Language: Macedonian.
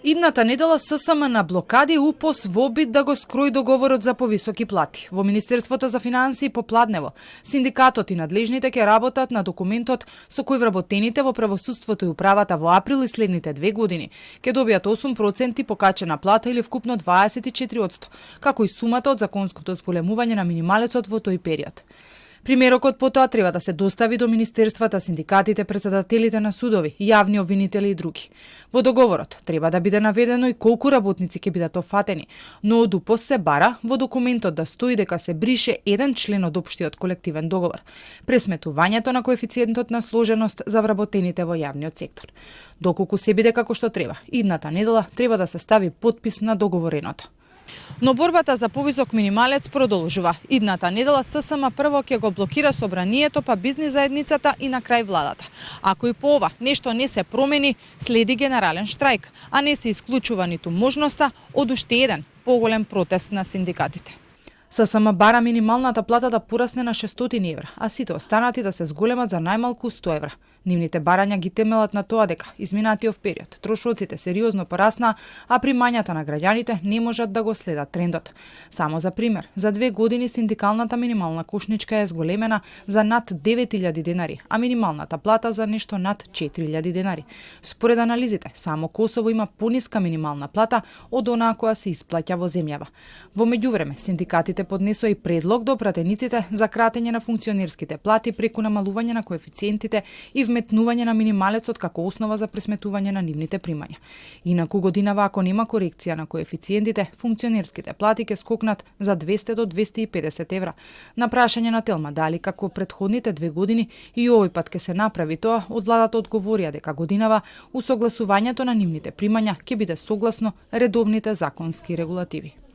Идната недела ССМ на блокади УПОС во обид да го скрои договорот за повисоки плати. Во Министерството за финансии попладнево, синдикатот и надлежните ќе работат на документот со кој вработените во правосудството и управата во април и следните 2 години ќе добијат 8% покачена плата или вкупно 24%, како и сумата од законското зголемување на минималецот во тој период. Примерокот потоа треба да се достави до министерствата, синдикатите, председателите на судови, јавни обвинители и други. Во договорот треба да биде наведено и колку работници ќе бидат офатени, но од УПОС се бара во документот да стои дека се брише еден член од општиот колективен договор, пресметувањето на коефициентот на сложеност за вработените во јавниот сектор. Доколку се биде како што треба, идната недела треба да се стави потпис на договореното. Но борбата за повисок минималец продолжува. Идната недела ССМ прво ќе го блокира собранието, па бизнис заедницата и на крај владата. Ако и по ова нешто не се промени, следи генерален штрајк, а не се исклучува ниту можноста од уште еден поголем протест на синдикатите. ССМ бара минималната плата да порасне на 600 евра, а сите останати да се зголемат за најмалку 100 евра. Нивните барања ги темелат на тоа дека изминатиот период трошоците сериозно пораснаа, а примањата на граѓаните не можат да го следат трендот. Само за пример, за 2 години синдикалната минимална кошничка е зголемена за над 9000 денари, а минималната плата за нешто над 4000 денари. Според анализите, само Косово има пониска минимална плата од онаа која се исплаќа во земјава. Во меѓувреме, синдикатите поднесоа и предлог до пратениците за кратење на функционерските плати преку намалување на коефициентите и вметнување на минималецот како основа за пресметување на нивните примања. Инаку годинава, ако нема корекција на коефициентите, функционерските плати ќе скокнат за 200 до 250 евра. На прашање на Телма дали како претходните 2 години и овој пат ќе се направи тоа, од владата одговорија дека годинава усогласувањето на нивните примања ќе биде согласно редовните законски регулативи.